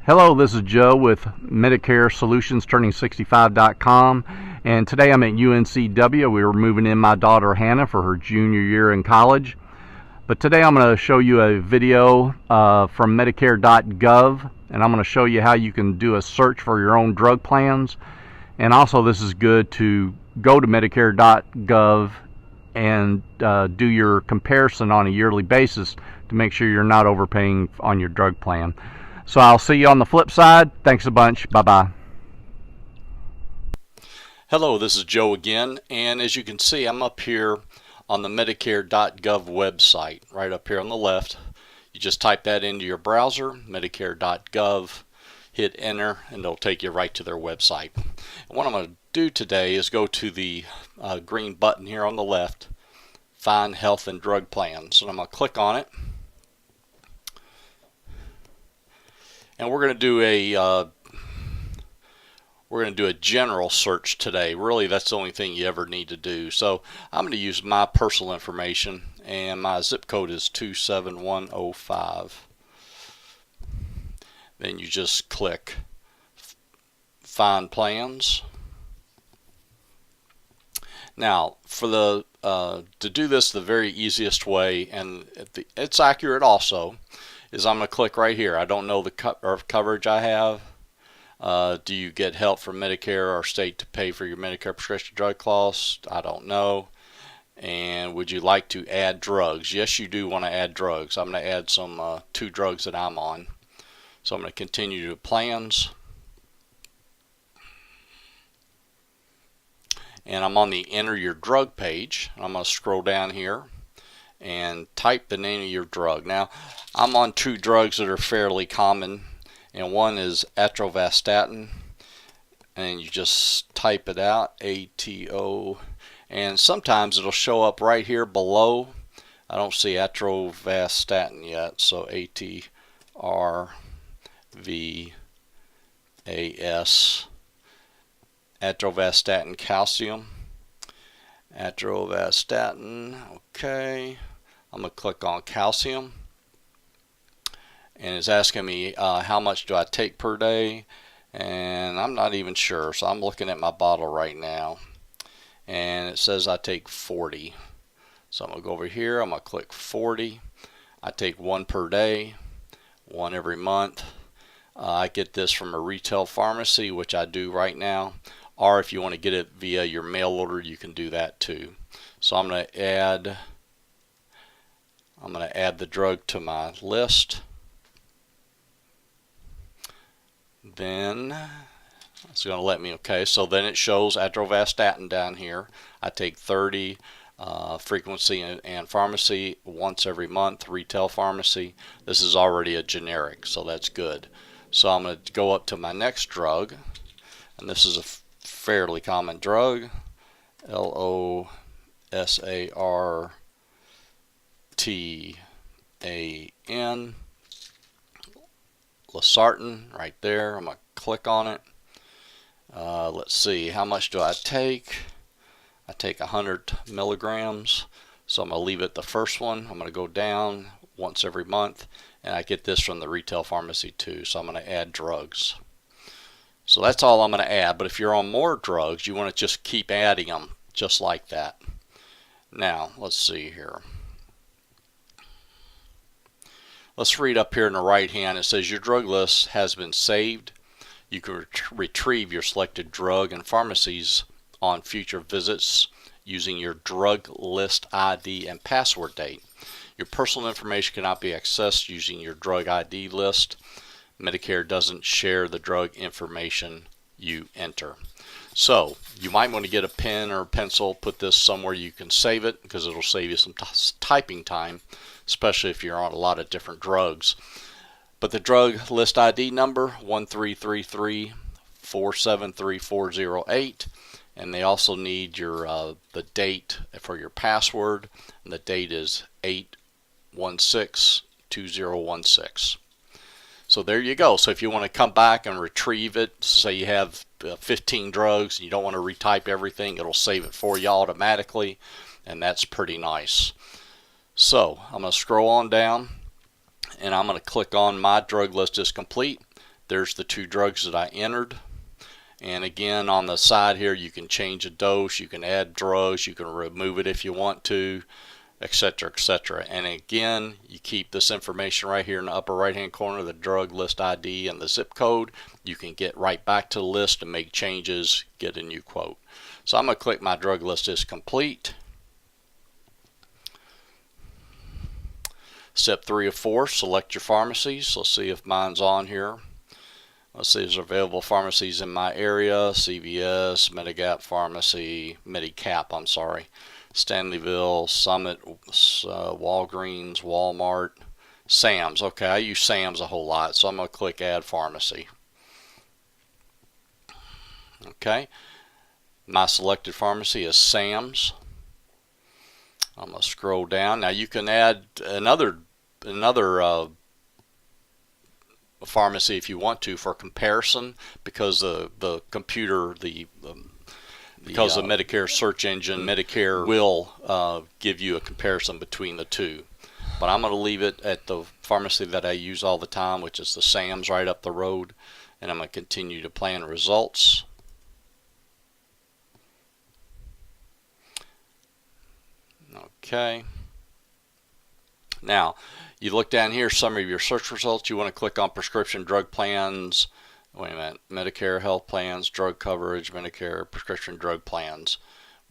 Hello, this is Joe with Medicare Solutions Turning65.com, and today I'm at UNCW. We were moving in my daughter Hannah for her junior year in college. But today I'm going to show you a video from Medicare.gov, and I'm going to show you how you can do a search for your own drug plans. And also this is good to go to Medicare.gov and do your comparison on a yearly basis to make sure you're not overpaying on your drug plan. So I'll see you on the flip side. Thanks a bunch. Bye-bye. Hello, this is Joe again, and as you can see, I'm up here on the Medicare.gov website, right up here on the left. You just type that into your browser, Medicare.gov, hit enter, and it'll take you right to their website. And what I'm going to do today is go to the green button here on the left, Find Health and Drug Plans, and I'm going to click on it. And we're going to do a general search today. Really, that's the only thing you ever need to do. So I'm going to use my personal information, and my zip code is 27105. Then you just click Find Plans. Now, for the to do this the very easiest way, and it's accurate also, is I'm going to click right here. I don't know the coverage I have. Do you get help from Medicare or state to pay for your Medicare prescription drug costs? I don't know. And would you like to add drugs? Yes, you do want to add drugs. I'm going to add some 2 drugs that I'm on. So I'm going to continue to plans. And I'm on the enter your drug page. I'm going to scroll down here and type the name of your drug. Now, I'm on 2 drugs that are fairly common, and one is atorvastatin, and you just type it out, ATO, and sometimes it'll show up right here below. I don't see atorvastatin yet, so ATRVAS, atorvastatin calcium, atorvastatin, okay. I'm going to click on calcium, and it's asking me how much do I take per day, and I'm not even sure, so I'm looking at my bottle right now, and it says I take 40. So I'm going to go over here, I'm going to click 40. I take 1 per day, 1 every month. I get this from a retail pharmacy, which I do right now, or if you want to get it via your mail order, you can do that too. So I'm going to add the drug to my list. Then it's going to let me, okay, so then it shows atorvastatin down here. I take 30, frequency and pharmacy once every month, retail pharmacy. This is already a generic, so that's good. So I'm going to go up to my next drug, and this is a fairly common drug, LOSARTAN, losartan, right there. I'm going to click on it. Let's see, how much do I take? I take 100 milligrams, so I'm going to leave it the first one. I'm going to go down once every month, and I get this from the retail pharmacy too, so I'm going to add drugs. So that's all I'm going to add, but if you're on more drugs, you want to just keep adding them just like that. Now, let's see here. Let's read up here in the right hand. It says your drug list has been saved. You can retrieve your selected drug and pharmacies on future visits using your drug list ID and password date. Your personal information cannot be accessed using your drug ID list. Medicare doesn't share the drug information you enter. So you might want to get a pen or a pencil, put this somewhere you can save it, because it'll save you some typing time, especially if you're on a lot of different drugs. But the drug list ID number 1333473408, and they also need your the date for your password, and the date is 8/16/2016. So there you go. So if you want to come back and retrieve it, say you have 15 drugs and you don't want to retype everything, it'll save it for you automatically, and that's pretty nice. So I'm going to scroll on down, and I'm going to click on my drug list is complete. There's the 2 drugs that I entered. And again, on the side here, you can change a dose, you can add drugs, you can remove it if you want to, etc., etc. And again, you keep this information right here in the upper right hand corner, the drug list ID and the zip code. You can get right back to the list and make changes, get a new quote. So I'm going to click my drug list is complete. Step 3 of 4, select your pharmacies. Let's see if mine's on here. Let's see, there's available pharmacies in my area: CVS, Medigap Pharmacy, Medicap, I'm sorry, Stanleyville, Summit, Walgreens, Walmart, Sam's. Okay, I use Sam's a whole lot, so I'm going to click Add Pharmacy. Okay, my selected pharmacy is Sam's. I'm going to scroll down. Now you can add another pharmacy if you want to for comparison, because the computer, because the Medicare search engine, Medicare will give you a comparison between the two. But I'm going to leave it at the pharmacy that I use all the time, which is the Sam's right up the road, and I'm going to continue to plan results. Okay. Now, you look down here, summary of your search results. You want to click on prescription drug plans. Wait a minute. Medicare health plans, drug coverage, Medicare prescription drug plans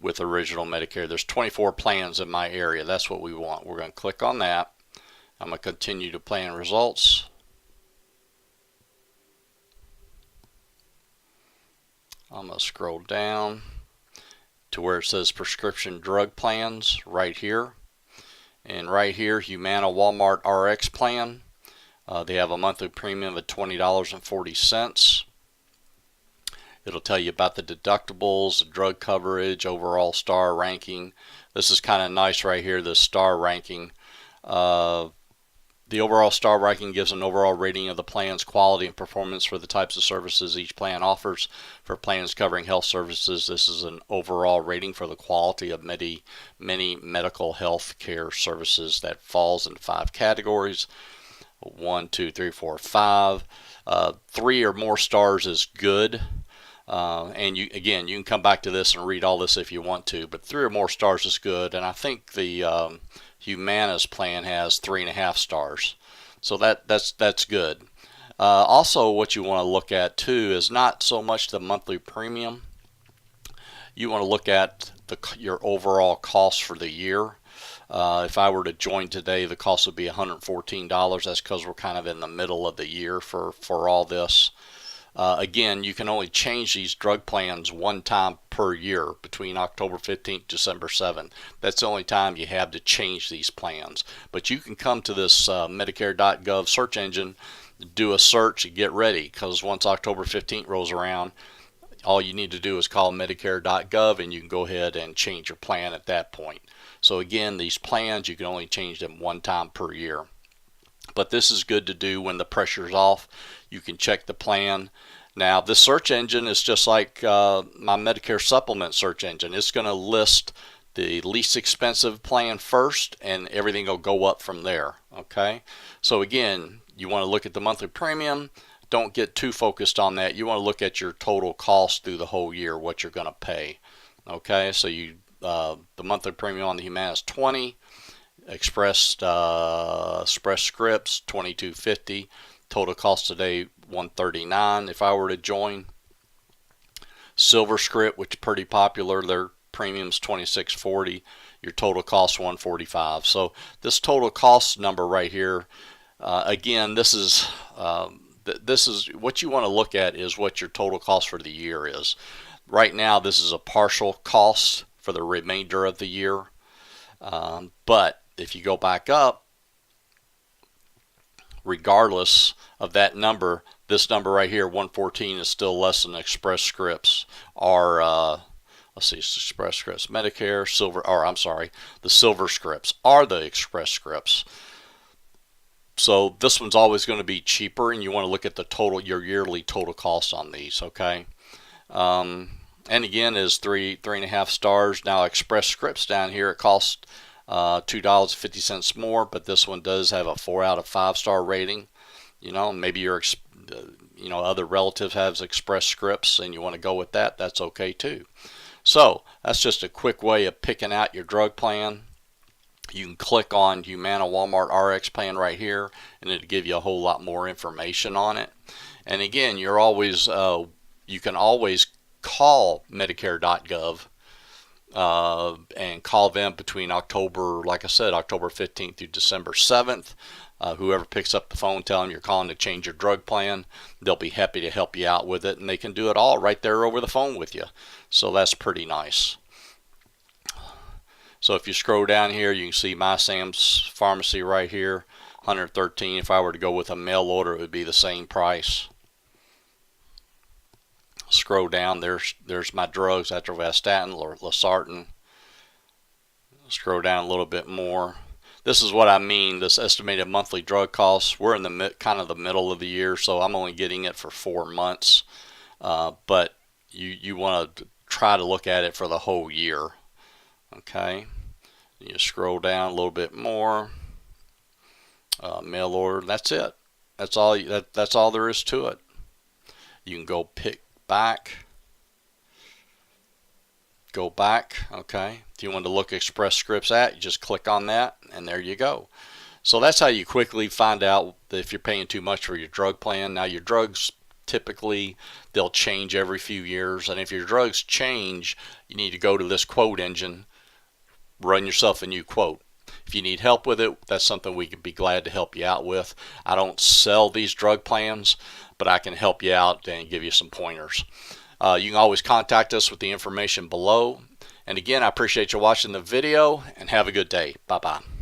with original Medicare. There's 24 plans in my area. That's what we want. We're going to click on that. I'm going to continue to plan results. I'm going to scroll down to where it says prescription drug plans right here. And right here, Humana Walmart RX plan. They have a monthly premium of $20.40. It'll tell you about the deductibles, the drug coverage, overall star ranking. This is kind of nice right here, the star ranking. The overall star ranking gives an overall rating of the plan's quality and performance for the types of services each plan offers. For plans covering health services, this is an overall rating for the quality of many medical health care services that falls into 5 categories. 1, 2, 3, 4, 5. 3 or more stars is good. And you can come back to this and read all this if you want to, but 3 or more stars is good. And I think the Humana's plan has 3.5 stars, so that's good. Also, what you want to look at too is not so much the monthly premium. You want to look at your overall cost for the year. If I were to join today, the cost would be $114. That's because we're kind of in the middle of the year for all this. Again, you can only change these drug plans one time per year between October 15th, December 7th. That's the only time you have to change these plans. But you can come to this Medicare.gov search engine, do a search, and get ready, because once October 15th rolls around, all you need to do is call Medicare.gov and you can go ahead and change your plan at that point. So again, these plans, you can only change them one time per year. But this is good to do when the pressure's off. You can check the plan. Now, this search engine is just like my Medicare supplement search engine. It's going to list the least expensive plan first, and everything will go up from there. Okay? So again, you want to look at the monthly premium. Don't get too focused on that. You want to look at your total cost through the whole year, what you're going to pay. Okay? So the monthly premium on the Humana is $20. Express Scripts $22.50. Total cost today $139 if I were to join. Silver Script, which is pretty popular, their premium's $26.40. Your total cost $145. So this total cost number right here, again, this is what you want to look at, is what your total cost for the year is. Right now, this is a partial cost for the remainder of the year, but if you go back up, regardless of that number, this number right here, 114, is still less than Express Scripts or let's see, Express Scripts, Medicare, the Silver Scripts are the Express Scripts. So this one's always going to be cheaper, and you want to look at the total, your yearly total cost on these. Okay. And again, is 3.5 stars. Now Express Scripts down here, it costs $2.50 more, but this one does have a 4 out of 5 star rating. You know, maybe you're other relatives have Express Scripts and you want to go with that, that's okay too. So that's just a quick way of picking out your drug plan. You can click on Humana Walmart RX plan right here, and it'll give you a whole lot more information on it. And again, you can always call Medicare.gov and call them between October 15th through December 7th. Whoever picks up the phone, tell them you're calling to change your drug plan. They'll be happy to help you out with it, and they can do it all right there over the phone with you. So that's pretty nice. So if you scroll down here, you can see My Sam's Pharmacy right here, $113. If I were to go with a mail order, it would be the same price. Scroll down, there's my drugs, atorvastatin, losartan. Scroll down a little bit more. This is what I mean, this estimated monthly drug costs. We're in the kind of the middle of the year, so I'm only getting it for 4 months. But you want to try to look at it for the whole year. Okay, you scroll down a little bit more. Mail order. That's it. That's all there is to it. You can go back. Okay. If you want to look Express Scripts you just click on that, and there you go. So that's how you quickly find out if you're paying too much for your drug plan. Now your drugs, typically they'll change every few years, and if your drugs change, you need to go to this quote engine, run yourself a new quote. If you need help with it, that's something we could be glad to help you out with. I don't sell these drug plans, but I can help you out and give you some pointers. You can always contact us with the information below. And again, I appreciate you watching the video, and have a good day. Bye-bye.